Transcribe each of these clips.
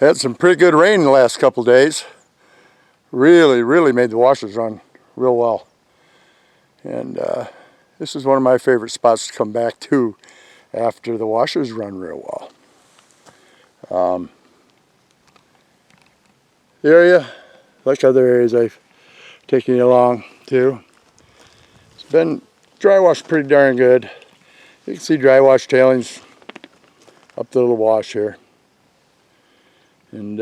Had some pretty good rain the last couple days. Really made the washers run real well. And this is one of my favorite spots to come back to after the washers run real well. The area, like other areas I've taken you along to, it's been dry washed pretty darn good. You can see dry wash tailings up the little wash here. And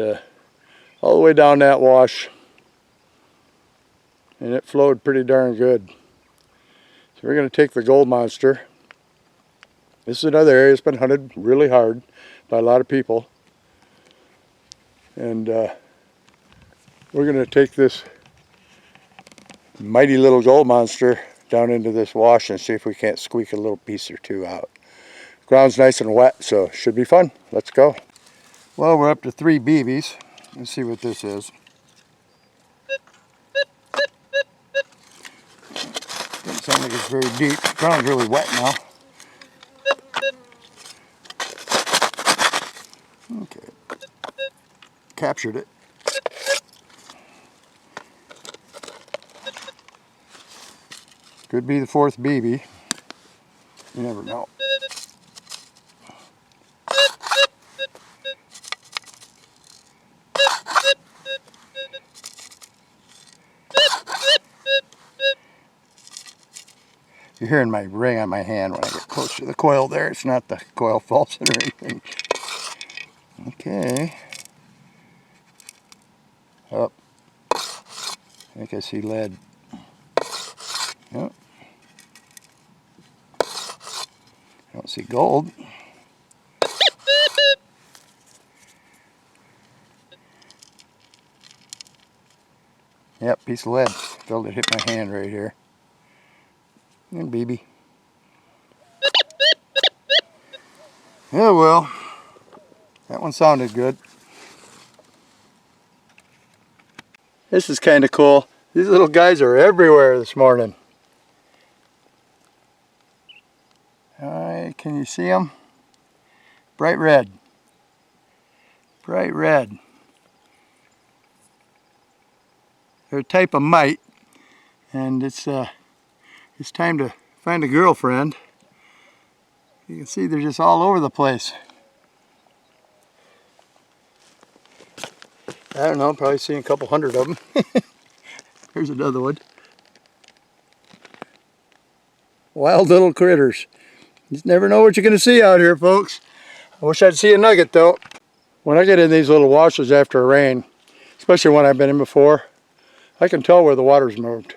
all the way down that wash, and it flowed pretty darn good. So we're going to take the gold monster. This is another area that's been hunted really hard by a lot of people. And we're going to take this mighty little gold monster down into this wash and see if we can't squeak a little piece or two out. Ground's nice and wet, so it should be fun. Let's go. Well, we're up to 3 BBs. Let's see what this is. Doesn't sound like it's very deep. The ground's really wet now. Okay. Captured it. Could be the 4th BB. You never know. You're hearing my ring on my hand when I get close to the coil there. It's not the coil faults or anything. Okay. Up. I think I see lead. Yep. I don't see gold. Yep, piece of lead. Felt it hit my hand right here. And BB. Yeah, well, that one sounded good. This is kind of cool. These little guys are everywhere this morning. Can you see them? Bright red. Bright red. They're a type of mite, and it's time to find a girlfriend. You can see they're just all over the place. I don't know, probably seen a couple hundred of them. Here's another one. Wild little critters. You just never know what you're going to see out here, folks. I wish I'd see a nugget, though. When I get in these little washes after a rain, especially when I've been in before, I can tell where the water's moved.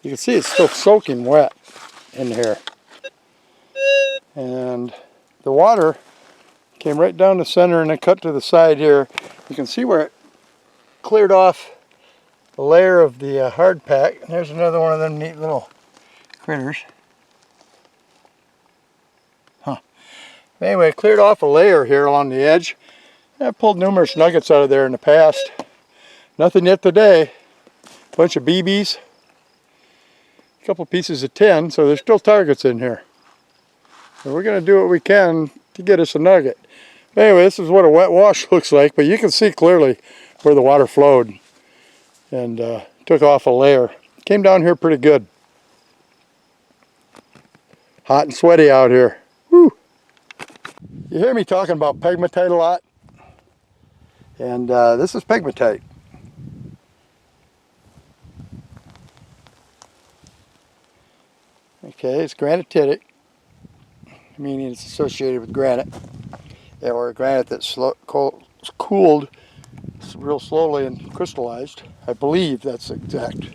You can see it's still soaking wet in here. And the water came right down the center and then cut to the side here. You can see where it cleared off a layer of the hard pack. There's another one of them neat little critters. Anyway, it cleared off a layer here along the edge. I've pulled numerous nuggets out of there in the past. Nothing yet today. Bunch of BBs. A couple pieces of tin, so there's still targets in here. So we're going to do what we can to get us a nugget. But anyway, this is what a wet wash looks like, but you can see clearly where the water flowed and took off a layer. Came down here pretty good. Hot and sweaty out here. Woo! You hear me talking about pegmatite a lot, and this is pegmatite. Okay, it's granititic, meaning it's associated with granite, or granite that's cooled real slowly and crystallized. I believe that's the exact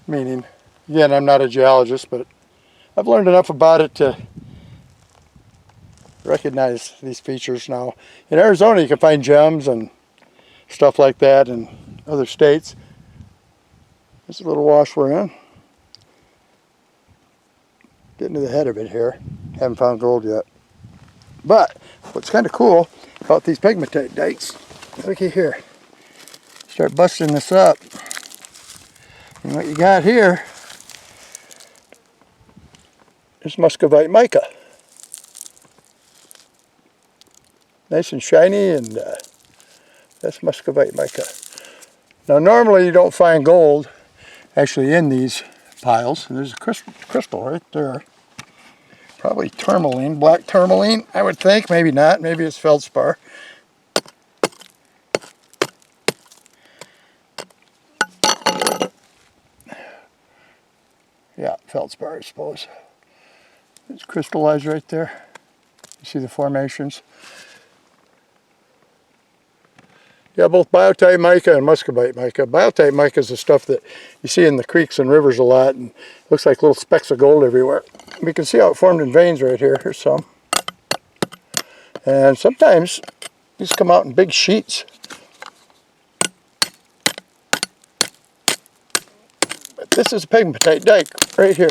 meaning. Again, I'm not a geologist, but I've learned enough about it to recognize these features now. In Arizona, you can find gems and stuff like that in other states. This is a little wash we're in. Getting to the head of it here. Haven't found gold yet. But what's kind of cool about these pegmatite dikes, looky here. Start busting this up. And what you got here is muscovite mica. Nice and shiny, and that's muscovite mica. Now normally you don't find gold actually in these piles. And there's a crystal right there. Probably tourmaline, black tourmaline, I would think. Maybe not. Maybe it's feldspar. Yeah, feldspar, I suppose. It's crystallized right there. You see the formations? Yeah, both biotite mica and muscovite mica. Biotite mica is the stuff that you see in the creeks and rivers a lot, and looks like little specks of gold everywhere. We can see how it formed in veins right here. Here's some. And sometimes these come out in big sheets. But this is a pegmatite dike right here.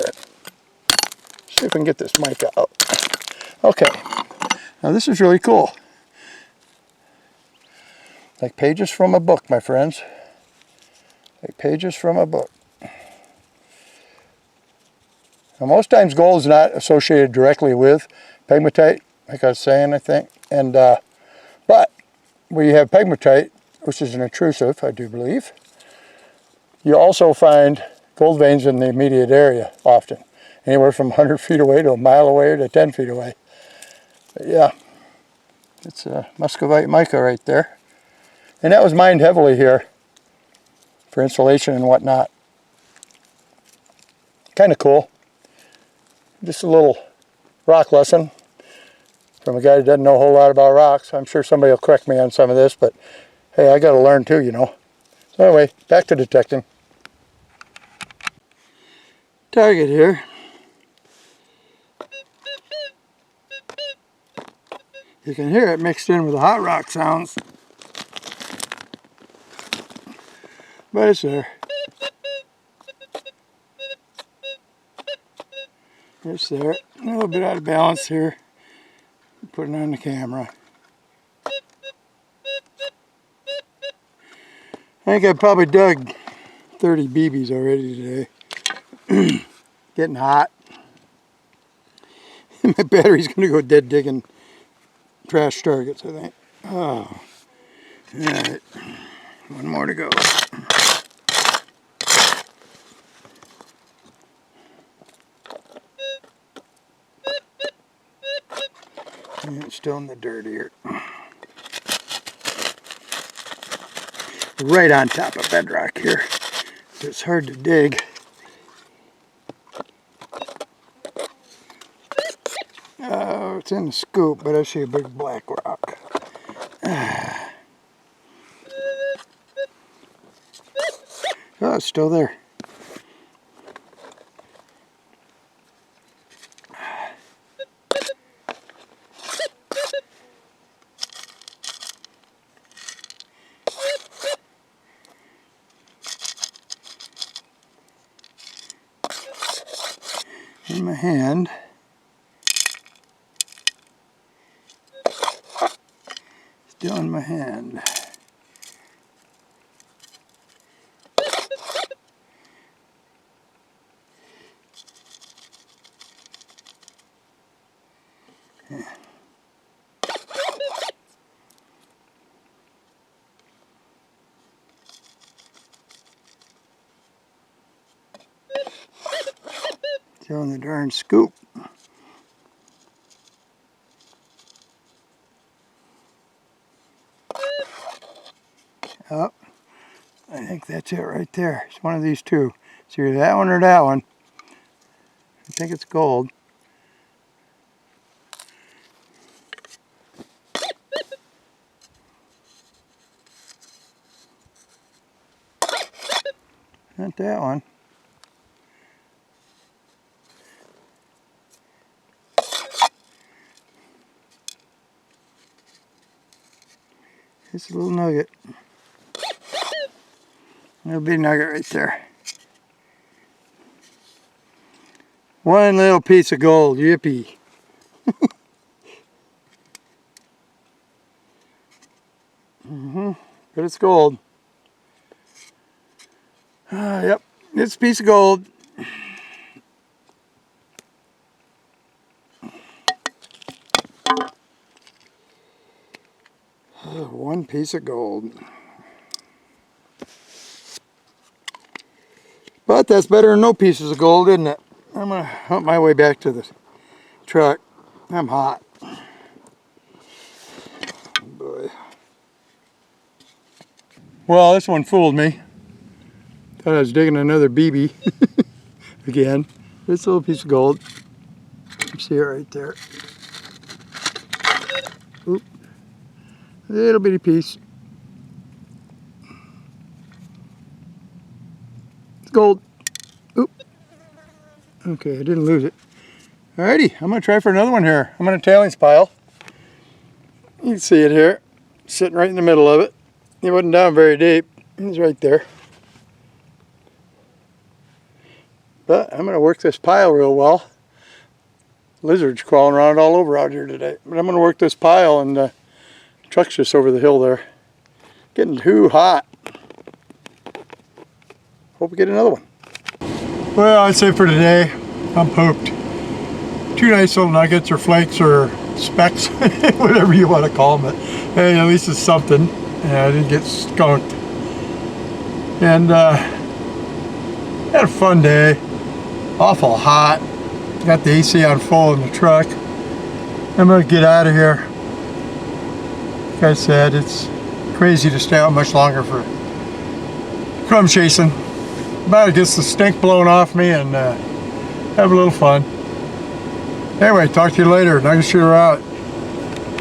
See if we can get this mica out. Okay, now this is really cool. Like pages from a book, my friends. Like pages from a book. Now most times gold is not associated directly with pegmatite, like I was saying, I think. And but we have pegmatite, which is an intrusive, I do believe. You also find gold veins in the immediate area often. Anywhere from 100 feet away to a mile away to 10 feet away. But yeah, it's a muscovite mica right there. And that was mined heavily here for insulation and whatnot. Kind of cool. Just a little rock lesson from a guy who doesn't know a whole lot about rocks. I'm sure somebody will correct me on some of this, but hey, I got to learn too, you know. So anyway, back to detecting. Target here. You can hear it mixed in with the hot rock sounds. But it's there. It's there. A little bit out of balance here. Putting on the camera. I think I probably dug 30 BBs already today. Getting hot. My battery's going to go dead digging trash targets, I think. Oh. Alright. One more to go. And it's still in the dirt here. Right on top of bedrock here. It's hard to dig. Oh, it's in the scoop, but I see a big black rock. Oh, it's still there. In my hand. Still in my hand. Still in the darn scoop. Oh, I think that's it right there. It's one of these two. It's either that one or that one. I think it's gold. Not that one. It's a little nugget. Little big nugget right there. One little piece of gold, yippee. But it's gold. Yep, it's a piece of gold. One piece of gold. But that's better than no pieces of gold, isn't it? I'm gonna hump my way back to the truck. I'm hot. Oh boy. Well, this one fooled me. Thought I was digging another BB again. This little piece of gold. You see it right there. Oop. Little bitty piece. It's gold. Oop. Okay, I didn't lose it. Alrighty, I'm gonna try for another one here. I'm in a tailings pile. You can see it here, sitting right in the middle of it. It wasn't down very deep. It's right there. But I'm gonna work this pile real well. Lizards crawling around all over out here today. But I'm gonna work this pile, and the truck's just over the hill there. Getting too hot. Hope we get another one. Well, I'd say for today, I'm pooped. 2 nice little nuggets or flakes or specks, whatever you want to call them. But hey, at least it's something. I didn't get skunked. And had a fun day. Awful hot. Got the AC on full in the truck. I'm gonna get out of here. Like I said, it's crazy to stay out much longer for crumb chasing. But it gets the stink blown off me and have a little fun. Anyway, talk to you later. Nugget shooter out.